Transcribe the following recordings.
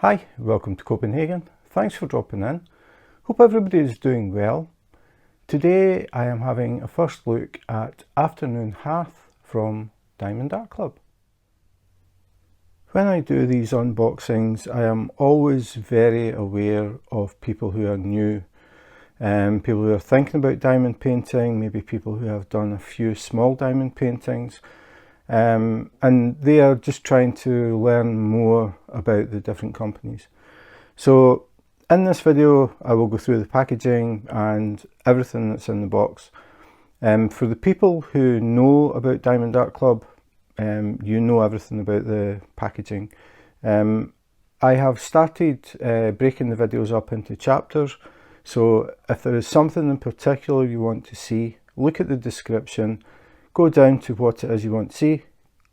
Hi, welcome to Copenhagen. Thanks for dropping in. Hope everybody is doing well. Today I am having a first look at Afternoon Hearth from Diamond Art Club. When I do these unboxings, I am always very aware of people who are new, people who are thinking about diamond painting, maybe people who have done a few small diamond paintings, and they are just trying to learn more about the different companies. So in this video I will go through the packaging and everything that's in the box. For the people who know about Diamond Art Club, you know everything about the packaging. I have started breaking the videos up into chapters, so if there is something in particular you want to see, look at the description, go down to what it is you want to see,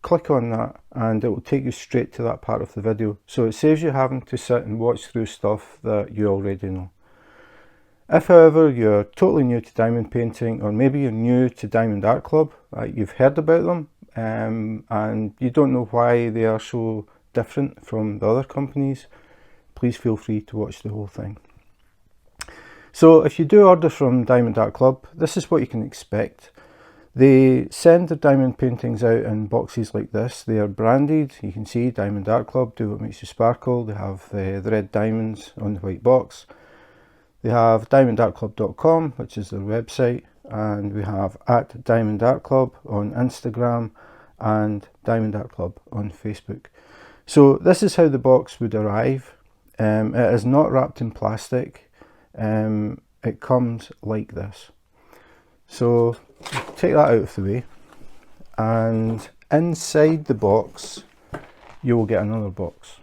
click on that and it will take you straight to that part of the video. So it saves you having to sit and watch through stuff that you already know. If however you're totally new to diamond painting, or maybe you're new to Diamond Art Club, you've heard about them and you don't know why they are so different from the other companies, please feel free to watch the whole thing. So if you do order from Diamond Art Club, this is what you can expect. They send their diamond paintings out in boxes like this. They are branded. You can see Diamond Art Club, do what makes you sparkle. They have the red diamonds on the white box. They have diamondartclub.com, which is their website, and we have at Diamond Art Club on Instagram and Diamond Art Club on Facebook. So this is how the box would arrive. It is not wrapped in plastic. It comes like this. So take that out of the way, and inside the box you will get another box.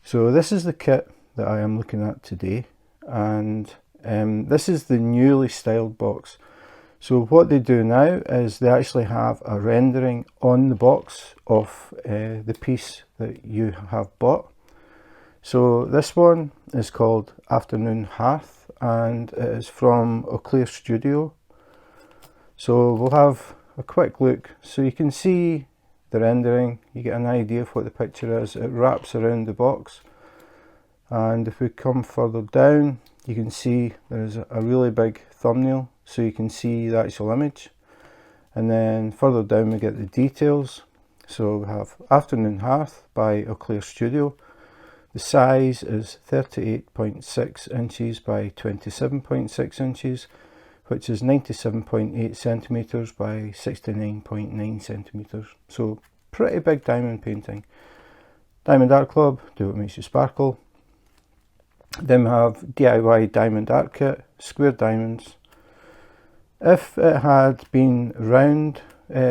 So this is the kit that I am looking at today, and this is the newly styled box. So what they do now is they actually have a rendering on the box of the piece that you have bought. So this one is called Afternoon Hearth and it is from Auclair Studio. So we'll have a quick look so you can see the rendering, you get an idea of what the picture is. It wraps around the box, and if we come further down you can see there's a really big thumbnail so you can see the actual image, and then further down we get the details. So we have Afternoon Hearth by Auclair Studio. The size is 38.6 inches by 27.6 inches, which is 97.8 centimeters by 69.9 centimeters. So pretty big diamond painting. Diamond Art Club, do what makes you sparkle. Then we have DIY Diamond Art Kit, square diamonds. If it had been round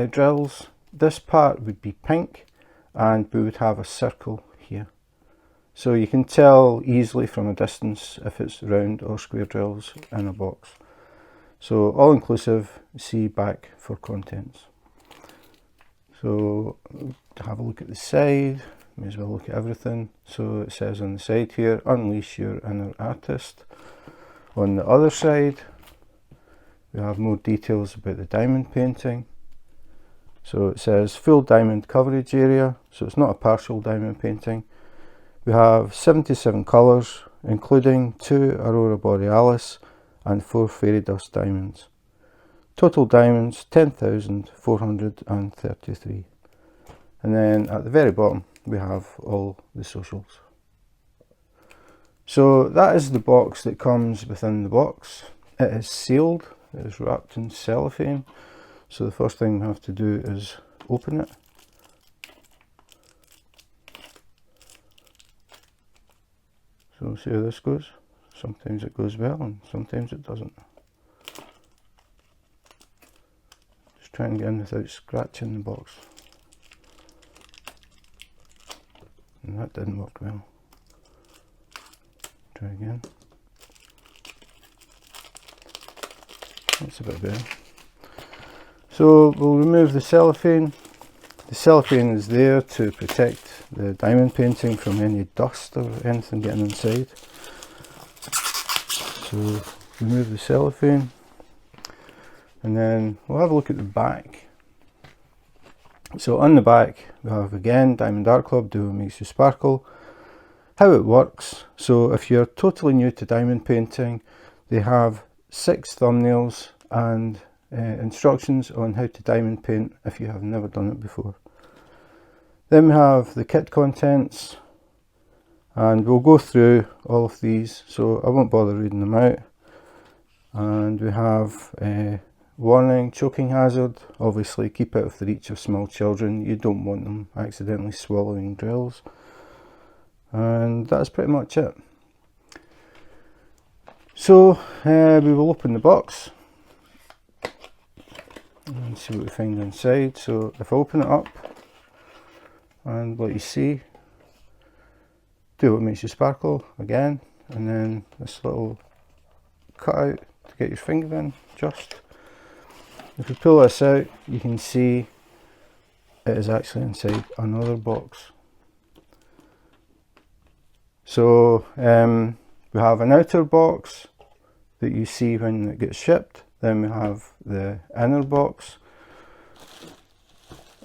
drills, this part would be pink and we would have a circle here. So you can tell easily from a distance if it's round or square drills in a box. So all inclusive, see back for contents. So have a look at the side, may as well look at everything. So it says on the side here, unleash your inner artist. On the other side, we have more details about the diamond painting. So it says full diamond coverage area, so it's not a partial diamond painting. We have 77 colours, including 2 Aurora Borealis and 4 fairy dust diamonds. Total diamonds 10,433. And then at the very bottom we have all the socials. So that is the box that comes within the box. It is sealed, it is wrapped in cellophane. So the first thing we have to do is open it. So we'll see how this goes. Sometimes it goes well and sometimes it doesn't. Just try and get in without scratching the box. And that didn't work well. Try again. That's a bit better. So we'll remove the cellophane. The cellophane is there to protect the diamond painting from any dust or anything getting inside. So remove the cellophane, and then we'll have a look at the back. So on the back we have again Diamond Art Club, do what makes you sparkle. How it works, so if you're totally new to diamond painting, they have 6 thumbnails and instructions on how to diamond paint if you have never done it before. Then we have the kit contents, and we'll go through all of these, so I won't bother reading them out. And we have warning, choking hazard, obviously keep out of the reach of small children, you don't want them accidentally swallowing drills. And that's pretty much it. So we will open the box and see what we find inside. So if I open it up and let you see, do what makes you sparkle again, and then this little cutout to get your finger in. Just if you pull this out, you can see it is actually inside another box. So we have an outer box that you see when it gets shipped, then we have the inner box,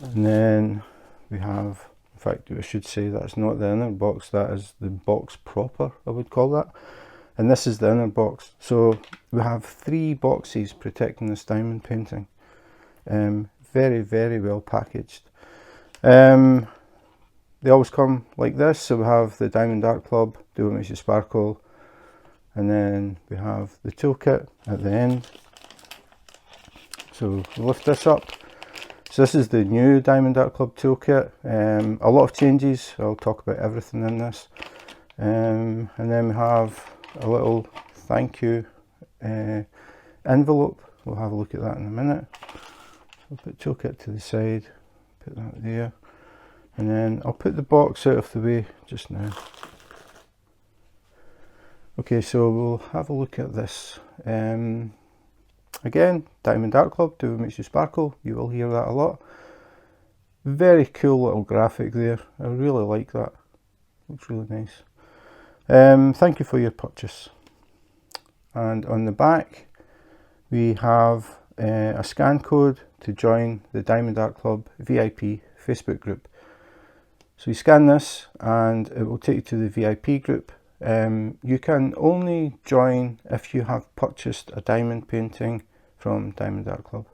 and then we have, in fact I should say that's not the inner box, that is the box proper, I would call that, and this is the inner box. So we have 3 boxes protecting this diamond painting, very well packaged. They always come like this, so we have the Diamond Art Club, Do What Makes You Sparkle, and then we have the toolkit at the end. So we'll lift this up. So this is the new Diamond Art Club toolkit. A lot of changes, I'll talk about everything in this. And then we have a little thank you envelope, we'll have a look at that in a minute. I'll put toolkit to the side, put that there. And then I'll put the box out of the way just now. Okay, so we'll have a look at this. Again, Diamond Art Club, Do What Makes You Sparkle, you will hear that a lot. Very cool little graphic there, I really like that, looks really nice. Thank you for your purchase. And on the back we have a scan code to join the Diamond Art Club VIP Facebook group. So you scan this and it will take you to the VIP group. You can only join if you have purchased a diamond painting from Diamond Art Club.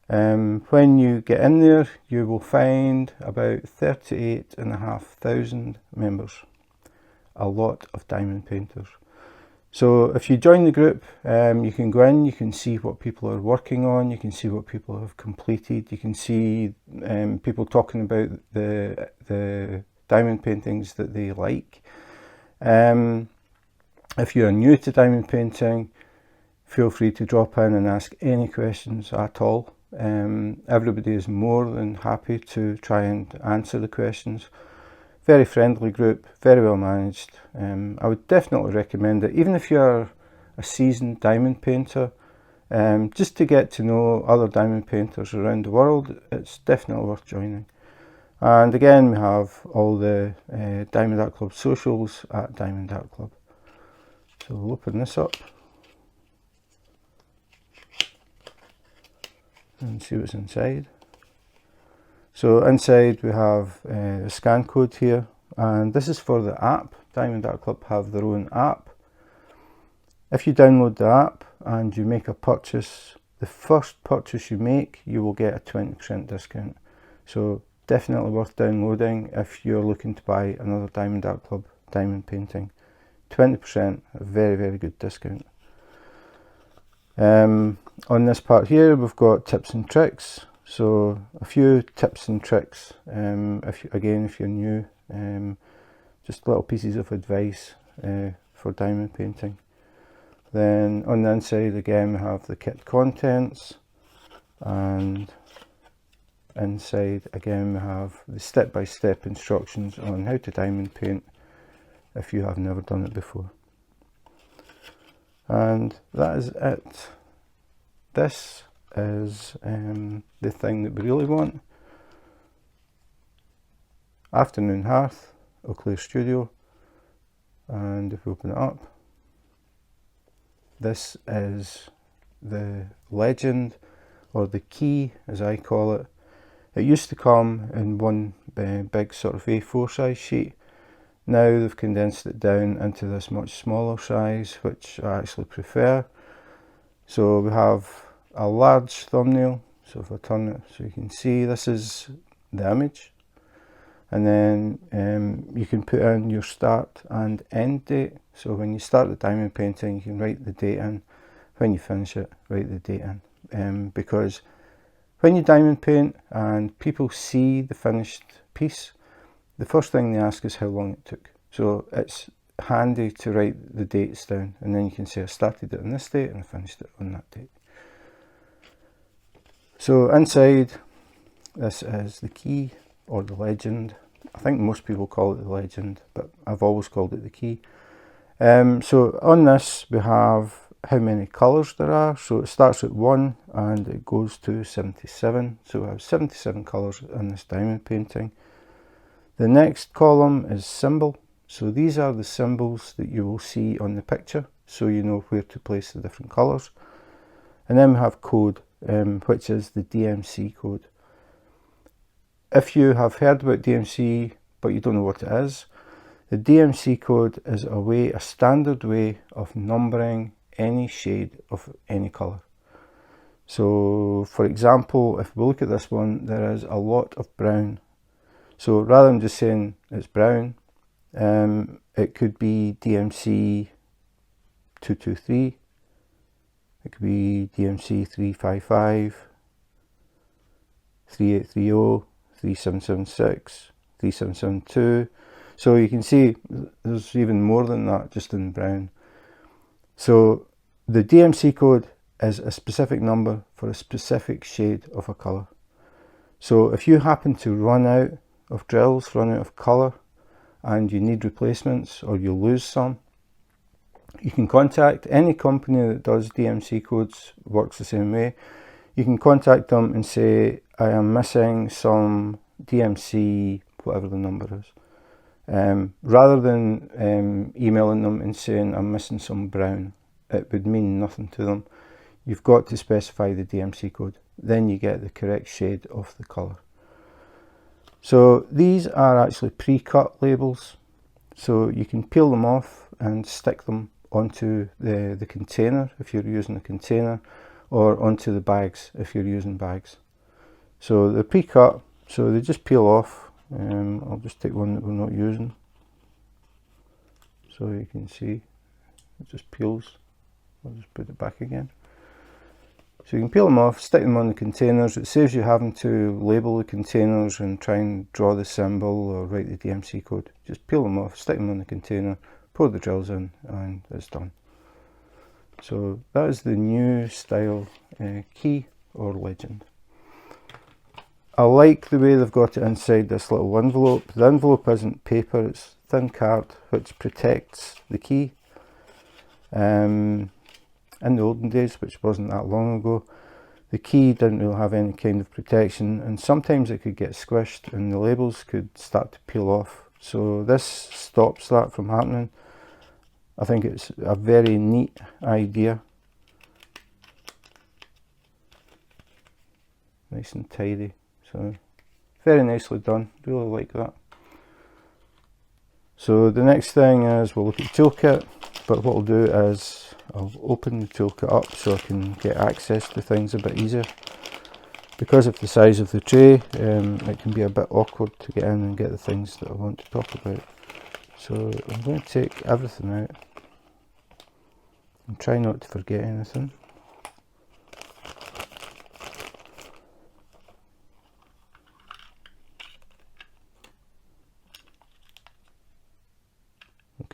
When you get in there, you will find about 38,500 members. A lot of diamond painters. So if you join the group, you can go in, you can see what people are working on, you can see what people have completed, you can see people talking about the diamond paintings that they like. If you're new to diamond painting, feel free to drop in and ask any questions at all. Everybody is more than happy to try and answer the questions. Very friendly group, very well managed. I would definitely recommend it, even if you're a seasoned diamond painter, just to get to know other diamond painters around the world. It's definitely worth joining. And again, we have all the Diamond Art Club socials at Diamond Art Club. So we'll open this up and see what's inside. So inside we have a scan code here, and this is for the app. Diamond Art Club have their own app. If you download the app and you make a purchase, the first purchase you make, you will get a 20% discount. So definitely worth downloading if you're looking to buy another Diamond Art Club diamond painting. 20%, a very good discount. On this part here we've got tips and tricks. So a few tips and tricks, if you're new, just little pieces of advice for diamond painting. Then on the inside again we have the kit contents, and inside again we have the step-by-step instructions on how to diamond paint if you have never done it before. And that is it. This is the thing that we really want. Afternoon Hearth, Auclair Studio, and if we open it up, this is the legend, or the key as I call it. It used to come in one big sort of A4 size sheet. Now they've condensed it down into this much smaller size, which I actually prefer. So we have a large thumbnail. So if I turn it so you can see, this is the image. And then you can put in your start and end date. So when you start the diamond painting, you can write the date in. When you finish it, write the date in. Because when you diamond paint and people see the finished piece, the first thing they ask is how long it took. So it's handy to write the dates down, and then you can say I started it on this date and I finished it on that date. So inside, this is the key or the legend. I think most people call it the legend, but I've always called it the key. So on this we have how many colours there are. So it starts at 1 and it goes to 77. So we have 77 colours in this diamond painting. The next column is symbol. So these are the symbols that you will see on the picture, so you know where to place the different colours. And then we have code, which is the DMC code. If you have heard about DMC but you don't know what it is, the DMC code is a standard way of numbering any shade of any colour. So for example, if we look at this one, there is a lot of brown. So rather than just saying it's brown, it could be DMC 223, it could be DMC 355, 3830, 3776, 3772. So you can see there's even more than that just in brown. So the DMC code is a specific number for a specific shade of a colour. So if you happen to run out of drills, run out of colour, and you need replacements or you lose some, you can contact any company that does DMC codes, works the same way. You can contact them and say, I am missing some DMC, whatever the number is. Rather than emailing them and saying I'm missing some brown, it would mean nothing to them. You've got to specify the DMC code, then you get the correct shade of the colour. So these are actually pre-cut labels, so you can peel them off and stick them onto the container if you're using a container, or onto the bags if you're using bags. So they're pre-cut, so they just peel off. I'll just take one that we're not using, so you can see it just peels. I'll just put it back again. So you can peel them off, stick them on the containers. It saves you having to label the containers and try and draw the symbol or write the DMC code. Just peel them off, stick them on the container, pour the drills in, and it's done. So that is the new style key or legend. I like the way they've got it inside this little envelope. The envelope isn't paper, it's thin card which protects the key. In the olden days, which wasn't that long ago, the key didn't really have any kind of protection, and sometimes it could get squished and the labels could start to peel off. So this stops that from happening. I think it's a very neat idea. Nice and tidy. So very nicely done, really like that. So the next thing is we'll look at the toolkit, but what I'll do is I'll open the toolkit up so I can get access to things a bit easier. Because of the size of the tray, it can be a bit awkward to get in and get the things that I want to talk about. So I'm going to take everything out and try not to forget anything.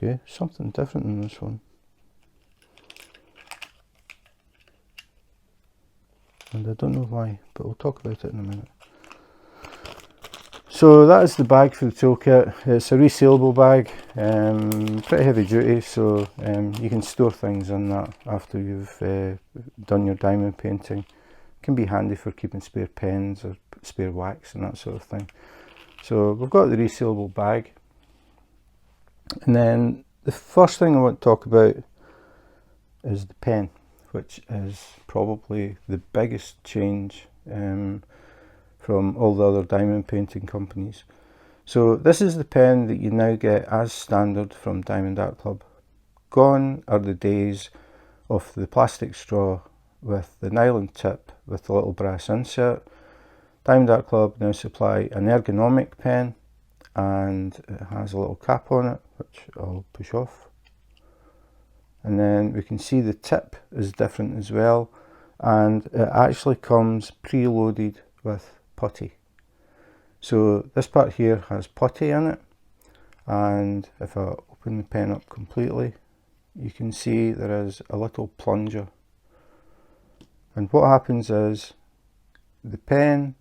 Okay, something different in this one. And I don't know why, but we'll talk about it in a minute. So that is the bag for the toolkit. It's a resealable bag, pretty heavy duty, so you can store things in that after you've done your diamond painting. It can be handy for keeping spare pens or spare wax and that sort of thing. So we've got the resealable bag. And then the first thing I want to talk about is the pen, which is probably the biggest change from all the other diamond painting companies. So this is the pen that you now get as standard from Diamond Art Club. Gone are the days of the plastic straw with the nylon tip with the little brass insert. Diamond Art Club now supply an ergonomic pen, and it has a little cap on it, which I'll push off. And then we can see the tip is different as well, and it actually comes preloaded with putty. So this part here has putty in it, and if I open the pen up completely, you can see there is a little plunger. And what happens is the pen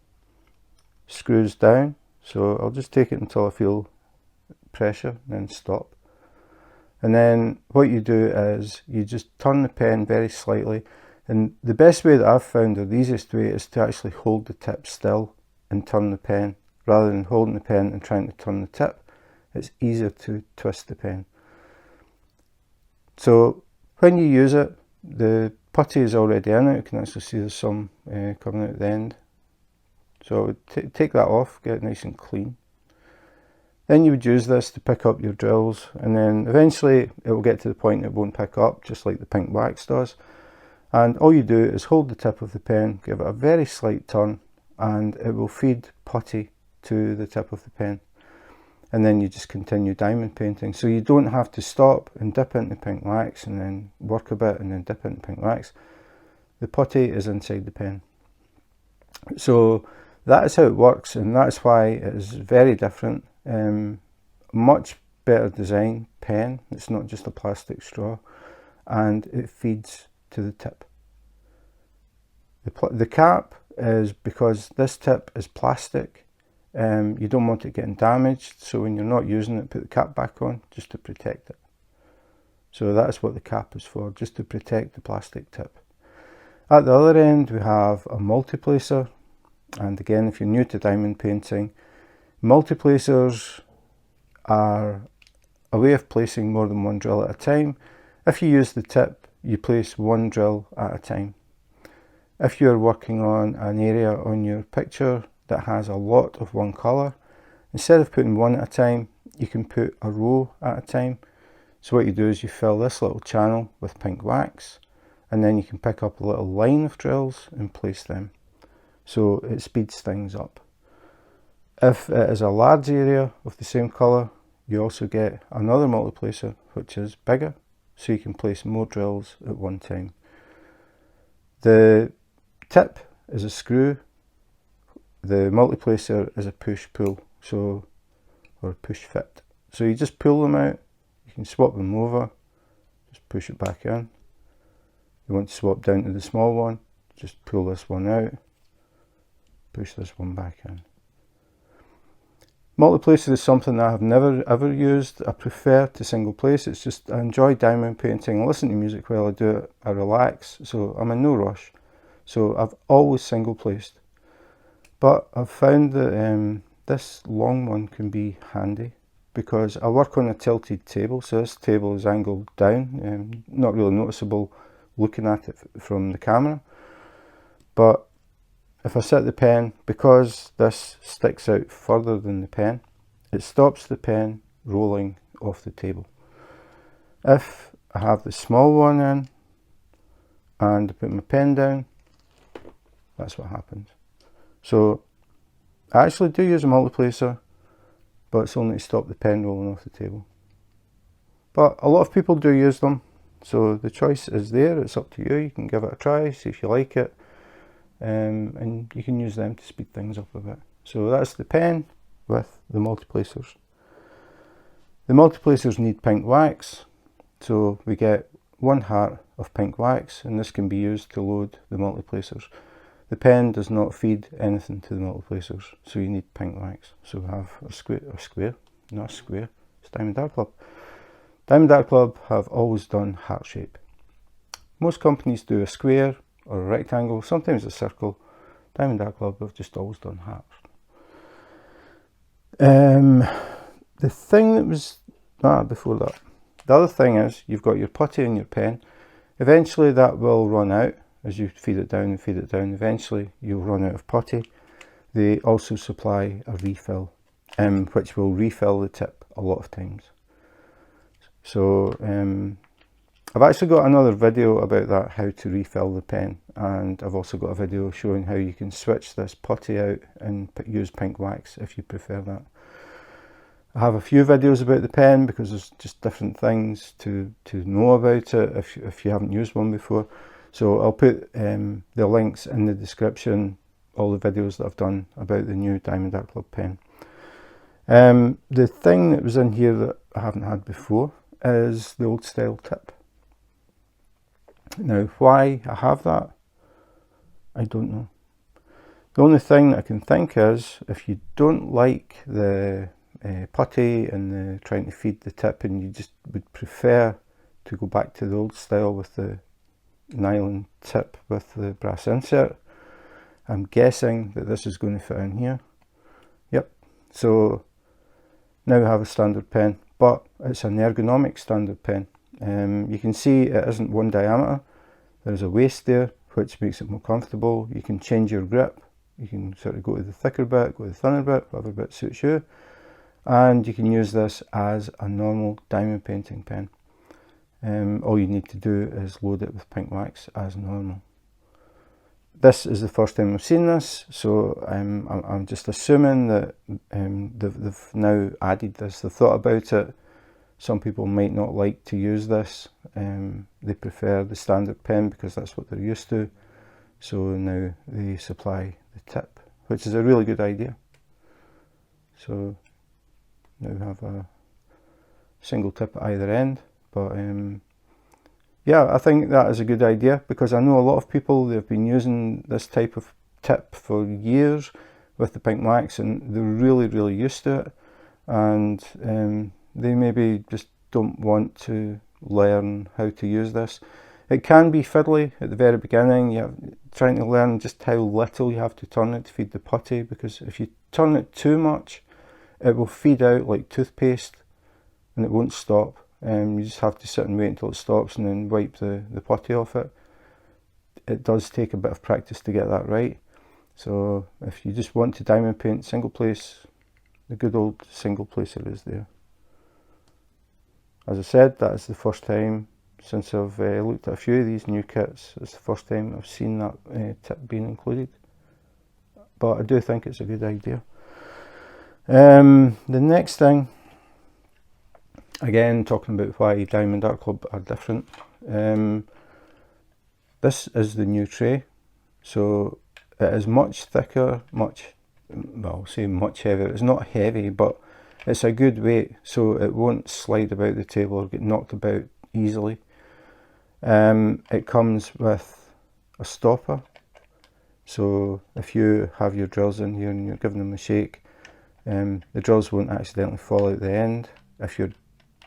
screws down, so I'll just take it until I feel pressure and then stop. And then what you do is you just turn the pen very slightly, and the best way that I've found, or the easiest way, is to actually hold the tip still and turn the pen, rather than holding the pen and trying to turn the tip. It's easier to twist the pen. So when you use it, the putty is already in it. You can actually see there's some coming out at the end. So take that off, get it nice and clean. Then you would use this to pick up your drills, and then eventually it will get to the point it won't pick up, just like the pink wax does. And all you do is hold the tip of the pen, give it a very slight turn, and it will feed putty to the tip of the pen. And then you just continue diamond painting. So you don't have to stop and dip into pink wax and then work a bit and then dip into pink wax. The putty is inside the pen. So that is how it works, and that's why it is very different. Much better design pen. It's not just a plastic straw, and it feeds to the tip. The cap is because this tip is plastic. You don't want it getting damaged, so when you're not using it, put the cap back on just to protect it. So that's what the cap is for, just to protect the plastic tip. At the other end we have a multiplacer, and again, if you're new to diamond painting, multiplacers are a way of placing more than one drill at a time. If you use the tip, you place one drill at a time. If you're working on an area on your picture that has a lot of one colour, instead of putting one at a time, you can put a row at a time. So what you do is you fill this little channel with pink wax, and then you can pick up a little line of drills and place them. So it speeds things up. If it is a large area of the same colour, you also get another multiplacer which is bigger, so you can place more drills at one time. The tip is a screw, the multiplacer is a push-pull, or a push-fit. So you just pull them out, you can swap them over, just push it back in. You want to swap down to the small one, just pull this one out, push this one back in. Multiplacer is something that I have never ever used. I prefer to single place. It's just, I enjoy diamond painting. I listen to music while I do it. I relax, so I'm in no rush. So I've always single placed. But I've found that this long one can be handy, because I work on a tilted table, so this table is angled down, not really noticeable looking at it from the camera. But if I set the pen, because this sticks out further than the pen, it stops the pen rolling off the table. If I have the small one in and I put my pen down, that's what happens. So I actually do use a multiplacer, but it's only to stop the pen rolling off the table. But a lot of people do use them, so the choice is there. It's up to you. You can give it a try, see if you like it. And you can use them to speed things up a bit. So that's the pen with the multiplacers. The multiplacers need pink wax, so we get 1 heart of pink wax, and this can be used to load the multiplacers. The pen does not feed anything to the multiplacers, so you need pink wax. So we have a square, not a square, it's Diamond Art Club. Diamond Art Club have always done heart shape. Most companies do a square or a rectangle, sometimes a circle. Diamond Art Club have just always done hearts. The thing that was, before that, the other thing is you've got your putty in your pen. Eventually that will run out as you feed it down and feed it down. Eventually you'll run out of putty. They also supply a refill. which will refill the tip a lot of times. So I've actually got another video about that, how to refill the pen, and I've also got a video showing how you can switch this putty out and use pink wax if you prefer that. I have a few videos about the pen because there's just different things to know about it if you haven't used one before. So I'll put the links in the description, all the videos that I've done about the new Diamond Art Club pen. The thing that was in here that I haven't had before is the old style tip. Now, why I have that, I don't know. The only thing that I can think is, if you don't like the putty and the trying to feed the tip, and you just would prefer to go back to the old style with the nylon tip with the brass insert, I'm guessing that this is going to fit in here. Yep, so now we have a standard pen, but it's an ergonomic standard pen. You can see it isn't one diameter. There's a waist there, which makes it more comfortable. You can change your grip. You can sort of go to the thicker bit, go to the thinner bit, whatever bit suits you. And you can use this as a normal diamond painting pen. All you need to do is load it with pink wax as normal. This is the first time I've seen this, so I'm just assuming that they've now added this. They've thought about it. Some people might not like to use this. They prefer the standard pen because that's what they're used to. So now they supply the tip, which is a really good idea. So now we have a single tip at either end. But yeah, I think that is a good idea, because I know a lot of people, they've been using this type of tip for years with the pink wax, and they're really used to it. And they maybe just don't want to learn how to use this. It can be fiddly at the very beginning. You're trying to learn just how little you have to turn it to feed the putty, because if you turn it too much, it will feed out like toothpaste and it won't stop. You just have to sit and wait until it stops and then wipe the putty off it. It does take a bit of practice to get that right. So if you just want to diamond paint single place, the good old single placer is there. As I said, that is the first time since I've looked at a few of these new kits. It's the first time I've seen that tip being included. But I do think it's a good idea. The next thing, again talking about why Diamond Art Club are different. This is the new tray. So it is much thicker, well, I'll say much heavier. It's not heavy, but it's a good weight, so it won't slide about the table or get knocked about easily. It comes with a stopper, so if you have your drills in here and you're giving them a shake, the drills won't accidentally fall out the end. If you're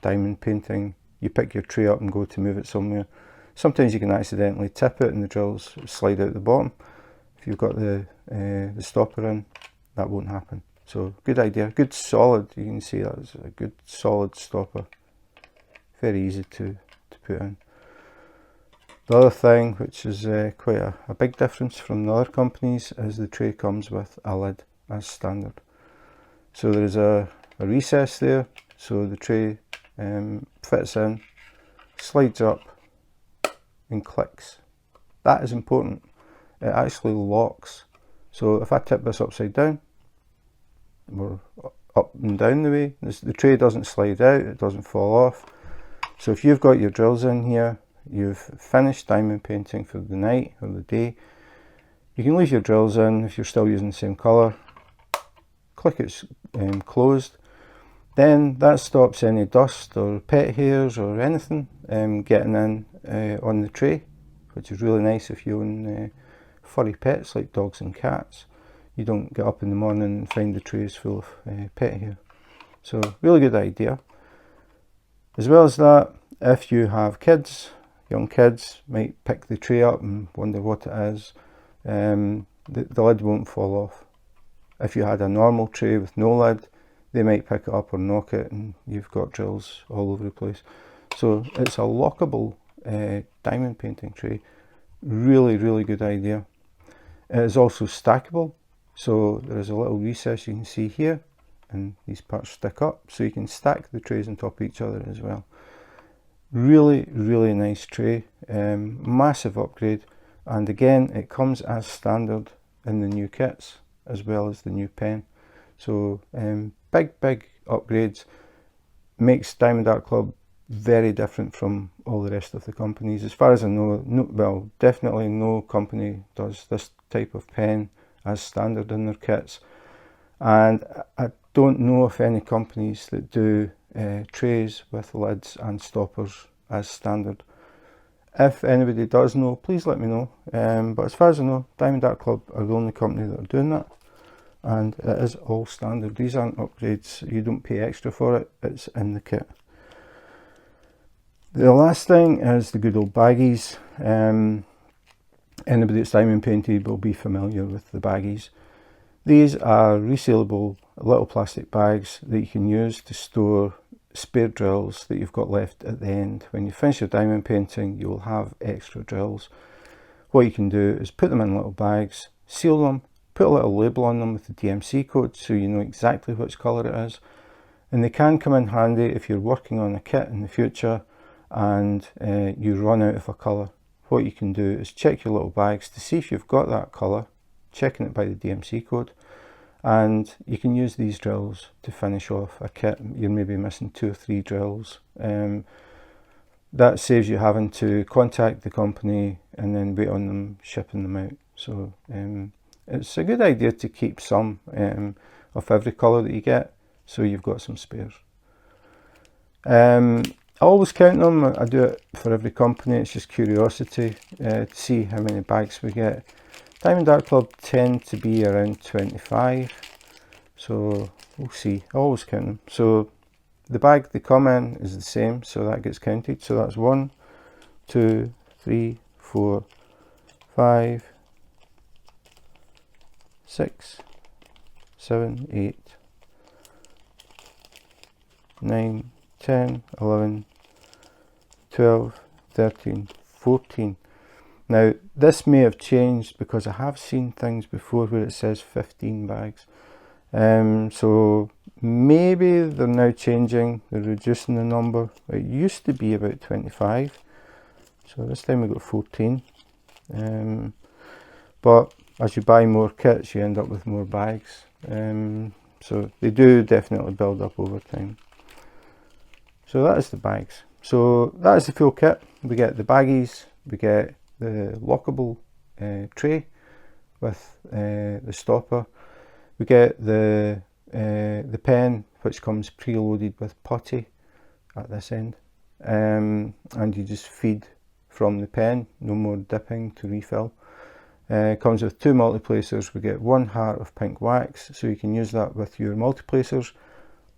diamond painting, you pick your tray up and go to move it somewhere. Sometimes you can accidentally tip it and the drills slide out the bottom. If you've got the stopper in, that won't happen. So good idea, good solid, you can see that's a good solid stopper. Very easy to put in. The other thing, which is quite a big difference from the other companies, is the tray comes with a lid as standard. So there's a recess there, so the tray fits in, slides up and clicks. That is important. It actually locks. So if I tip this upside down, or up and down the way, the tray doesn't slide out, it doesn't fall off. So if you've got your drills in here, you've finished diamond painting for the night or the day, you can leave your drills in if you're still using the same colour, click it's closed, then that stops any dust or pet hairs or anything getting in on the tray, which is really nice if you own furry pets like dogs and cats. You don't get up in the morning and find the trays full of pet hair. So really good idea. As well as that, if you have kids, young kids might pick the tray up and wonder what it is, the lid won't fall off. If you had a normal tray with no lid, they might pick it up or knock it and you've got drills all over the place. So it's a lockable diamond painting tray. Really good idea. It is also stackable. So there is a little recess you can see here, and these parts stick up, so you can stack the trays on top of each other as well. Really, really nice tray, massive upgrade, and again it comes as standard in the new kits as well as the new pen. So big upgrades, makes Diamond Art Club very different from all the rest of the companies. As far as I know, well, definitely no company does this type of pen as standard in their kits, and I don't know of any companies that do trays with lids and stoppers as standard. If anybody does know, please let me know, but as far as I know, Diamond Art Club are the only company that are doing that, and it is all standard. These aren't upgrades, you don't pay extra for it, it's in the kit. The last thing is the good old baggies. Anybody that's diamond painted will be familiar with the baggies. These are resealable little plastic bags that you can use to store spare drills that you've got left at the end. When you finish your diamond painting, you will have extra drills. What you can do is put them in little bags, seal them, put a little label on them with the DMC code so you know exactly which colour it is, and they can come in handy if you're working on a kit in the future and you run out of a colour. What you can do is check your little bags to see if you've got that colour, checking it by the DMC code, and you can use these drills to finish off a kit. You're maybe missing 2 or 3 drills. That saves you having to contact the company and then wait on them shipping them out. So it's a good idea to keep some of every colour that you get, so you've got some spares. I always count them. I do it for every company. It's just curiosity to see how many bags we get. Diamond Art Club tend to be around 25, so we'll see. I always count them. So the bag they come in is the same, so that gets counted. So that's 1, 2, 3, 4, 5, 6, 7, 8, 9, 10, 11, 12, 13, 14. Now this may have changed because I have seen things before where it says 15 bags. So maybe they're now changing, they're reducing the number. It used to be about 25, so this time we got 14. But as you buy more kits, you end up with more bags. So they do definitely build up over time. So that is the bags. So that is the full kit. We get the baggies, we get the lockable tray with the stopper. We get the pen, which comes preloaded with putty at this end, and you just feed from the pen, no more dipping to refill. It comes with 2 multiplacers. We get 1 heart of pink wax, so you can use that with your multiplacers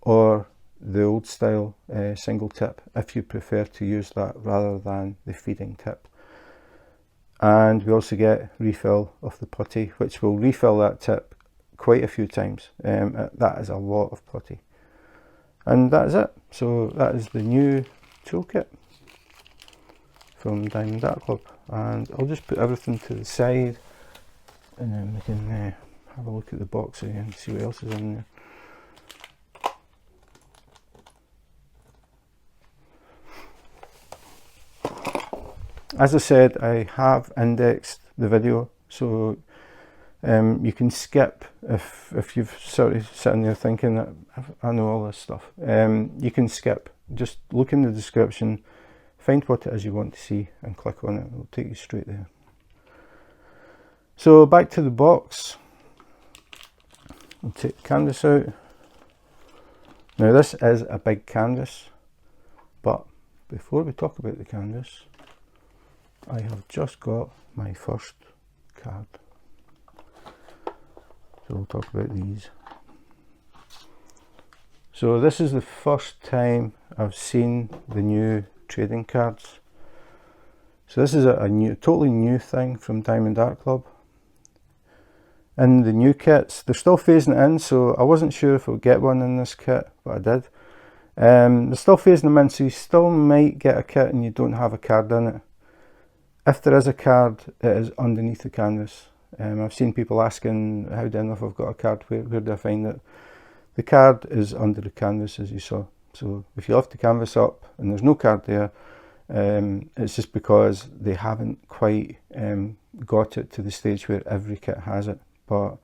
or the old style single tip if you prefer to use that rather than the feeding tip. And we also get refill of the putty, which will refill that tip quite a few times. That is a lot of putty. And that is it. So that is the new toolkit from Diamond Art Club, and I'll just put everything to the side and then we can have a look at the box again and see what else is in there. As I said, I have indexed the video, so you can skip if you've sort of sitting there thinking that I know all this stuff. You can skip, just look in the description, find what it is you want to see and click on it. It'll take you straight there. So back to the box. I'll take the canvas out. Now this is a big canvas, but before we talk about the canvas, I have just got my first card. So we'll talk about these. So this is the first time I've seen the new trading cards. So this is a new, totally new thing from Diamond Art Club. In the new kits, they're still phasing it in, so I wasn't sure if I would get one in this kit, but I did. They're still phasing them in, so you still might get a kit and you don't have a card in it. If there is a card, it is underneath the canvas. I've seen people asking, how do I know if I've got a card, where do I find it? the card is under the canvas, as you saw. So if you lift the canvas up and there's no card there, it's just because they haven't quite got it to the stage where every kit has it. But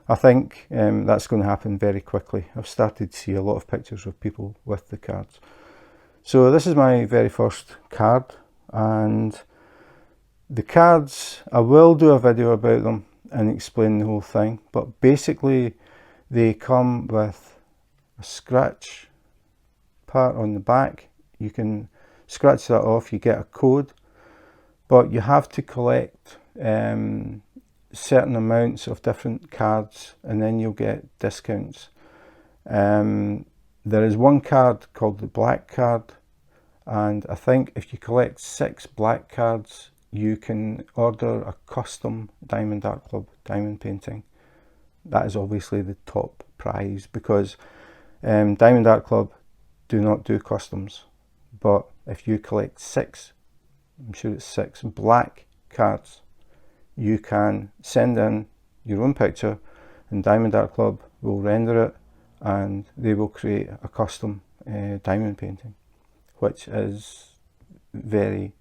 I think that's going to happen very quickly. I've started to see a lot of pictures of people with the cards. So this is my very first card, and the cards, I will do a video about them and explain the whole thing, but basically they come with a scratch part on the back. You can scratch that off, you get a code, but you have to collect certain amounts of different cards and then you'll get discounts. There is one card called the black card, and I think if you collect 6 black cards you can order a custom Diamond Art Club diamond painting. That is obviously the top prize, because Diamond Art Club do not do customs, but if you collect 6, I'm sure it's 6 black cards, you can send in your own picture and Diamond Art Club will render it and they will create a custom diamond painting, which is very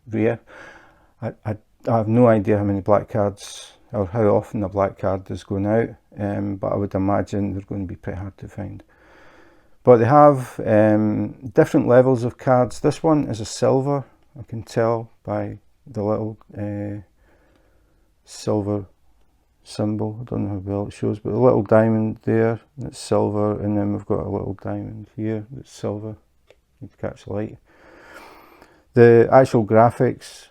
rare. I have no idea how many black cards or how often a black card is going out, but I would imagine they're going to be pretty hard to find. But they have different levels of cards. This one is a silver, I can tell by the little silver symbol. I don't know how well it shows, but a little diamond there that's silver, and then we've got a little diamond here that's silver. Need to catch the light. The actual graphics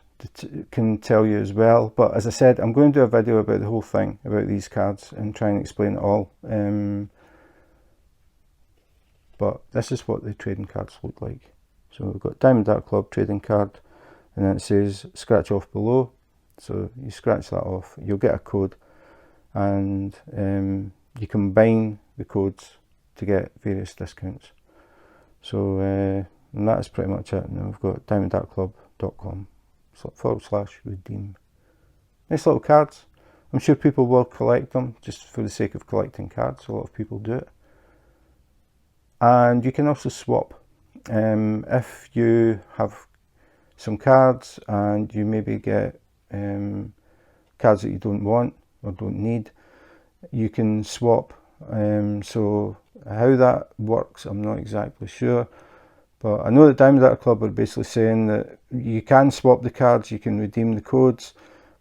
can tell you as well, but as I said, I'm going to do a video about the whole thing, about these cards, and try and explain it all. But this is what the trading cards look like. So we've got Diamond Art Club trading card, and then it says scratch off below. So you scratch that off, you'll get a code, and you combine the codes to get various discounts. So and that is pretty much it. Now we've got diamondartclub.com/redeem. Nice little cards. I'm sure people will collect them just for the sake of collecting cards. A lot of people do it. And you can also swap. If you have some cards and you maybe get cards that you don't want or don't need, you can swap. So how that works, I'm not exactly sure, but I know that Diamond Art Club are basically saying that you can swap the cards, you can redeem the codes,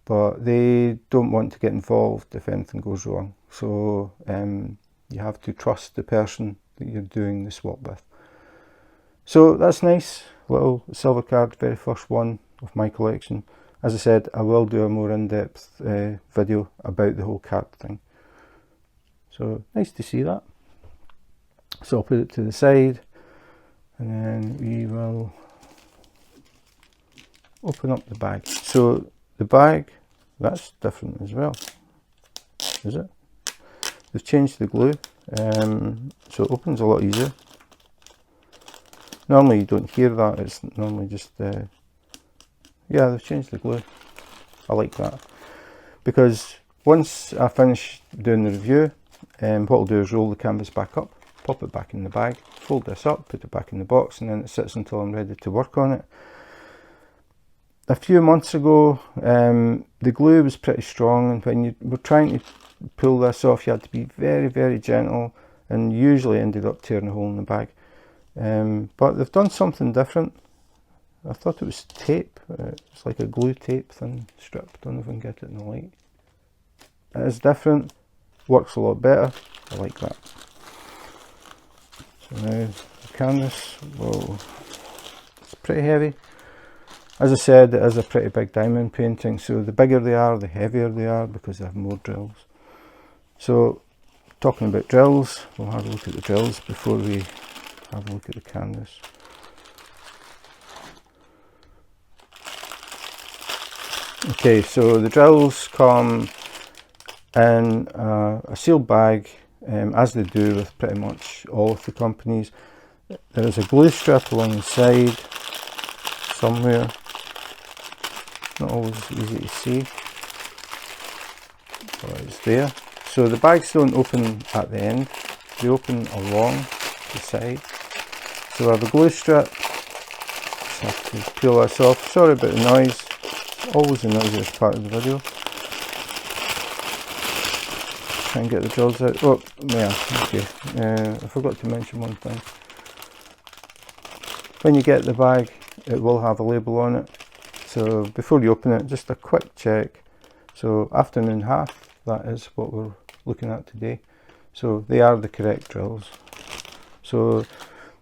but they don't want to get involved if anything goes wrong. So you have to trust the person that you're doing the swap with. So that's nice, little silver card, very first one of my collection. As I said, I will do a more in-depth video about the whole card thing. So nice to see that. So I'll put it to the side, and then we will open up the bag. So the bag, that's different as well, is it? They've changed the glue, so it opens a lot easier. Normally you don't hear that, it's normally just, yeah, they've changed the glue. I like that, because once I finish doing the review, what I'll do is roll the canvas back up, pop it back in the bag, fold this up, put it back in the box, and then it sits until I'm ready to work on it. A few months ago, the glue was pretty strong, and when you were trying to pull this off, you had to be very, very gentle, and usually ended up tearing a hole in the bag. But they've done something different. I thought it was tape. It's like a glue tape thin strip. Don't know if I can get it in the light. It is different. Works a lot better. I like that. So now the canvas, whoa, it's pretty heavy. As I said, it is a pretty big diamond painting, so the bigger they are, the heavier they are, because they have more drills. So, talking about drills, we'll have a look at the drills before we have a look at the canvas. Okay, so the drills come in a sealed bag, as they do with pretty much all of the companies. There is a glue strip along the side somewhere. Not always easy to see, but it's there. So the bags don't open at the end, they open along the side. So I have a glue strip, just have to peel this off. Sorry about the noise, it's always the noisiest part of the video. Try and get the drills out. Oh, yeah, okay. I forgot to mention one thing. When you get the bag, it will have a label on it. So before you open it, just a quick check. So Afternoon Hearth, that is what we're looking at today. So they are the correct drills. So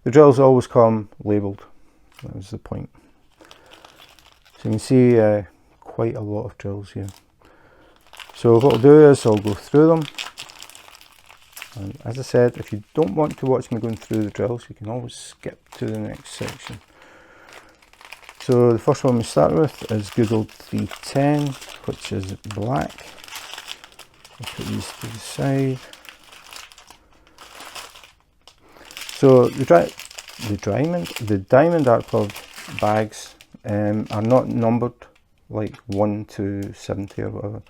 the drills always come labelled. That was the point. So you can see quite a lot of drills here. So what I'll do is I'll go through them. And as I said, if you don't want to watch me going through the drills, you can always skip to the next section. So the first one we start with is good old 310, which is black. I'll put these to the side. So the Diamond Art Club bags are not numbered like 1 to 70 or whatever.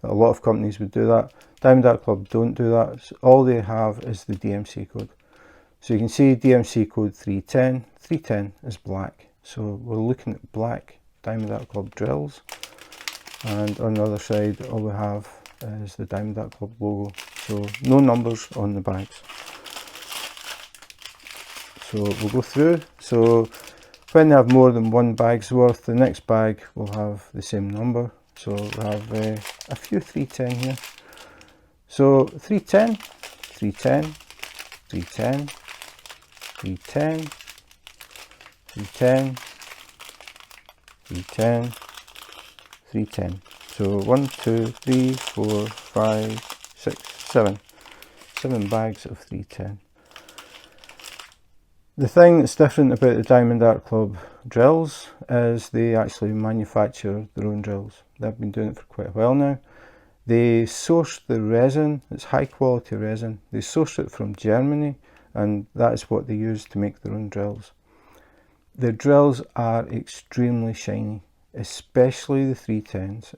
A lot of companies would do that. Diamond Art Club don't do that. So all they have is the DMC code. So you can see DMC code 310. 310 is black. So we're looking at black Diamond Art Club drills. And on the other side, all we have is the Diamond Art Club logo. So no numbers on the bags. So we'll go through. So when they have more than one bag's worth, the next bag will have the same number. So we have a few 310 here. So 310, 310, 310, 310, 310, 310, 310. So 1, 2, 3, 4, 5, 6, 7. 7 bags of 310. The thing that's different about the Diamond Art Club drills is they actually manufacture their own drills. They've been doing it for quite a while now. They source the resin, it's high quality resin. They source it from Germany, and that is what they use to make their own drills. Their drills are extremely shiny, especially the 310s.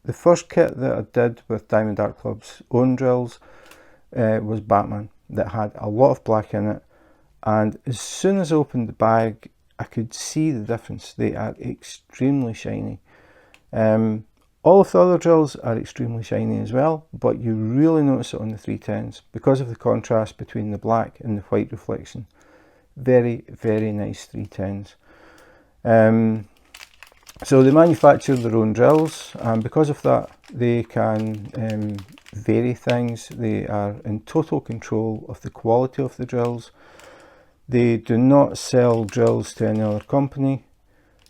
The first kit that I did with Diamond Art Club's own drills was Batman, that had a lot of black in it. And as soon as I opened the bag, I could see the difference. They are extremely shiny. All of the other drills are extremely shiny as well, but you really notice it on the 310s because of the contrast between the black and the white reflection. Very, very nice 310s. So they manufacture their own drills, and because of that, they can vary things. They are in total control of the quality of the drills. They do not sell drills to any other company.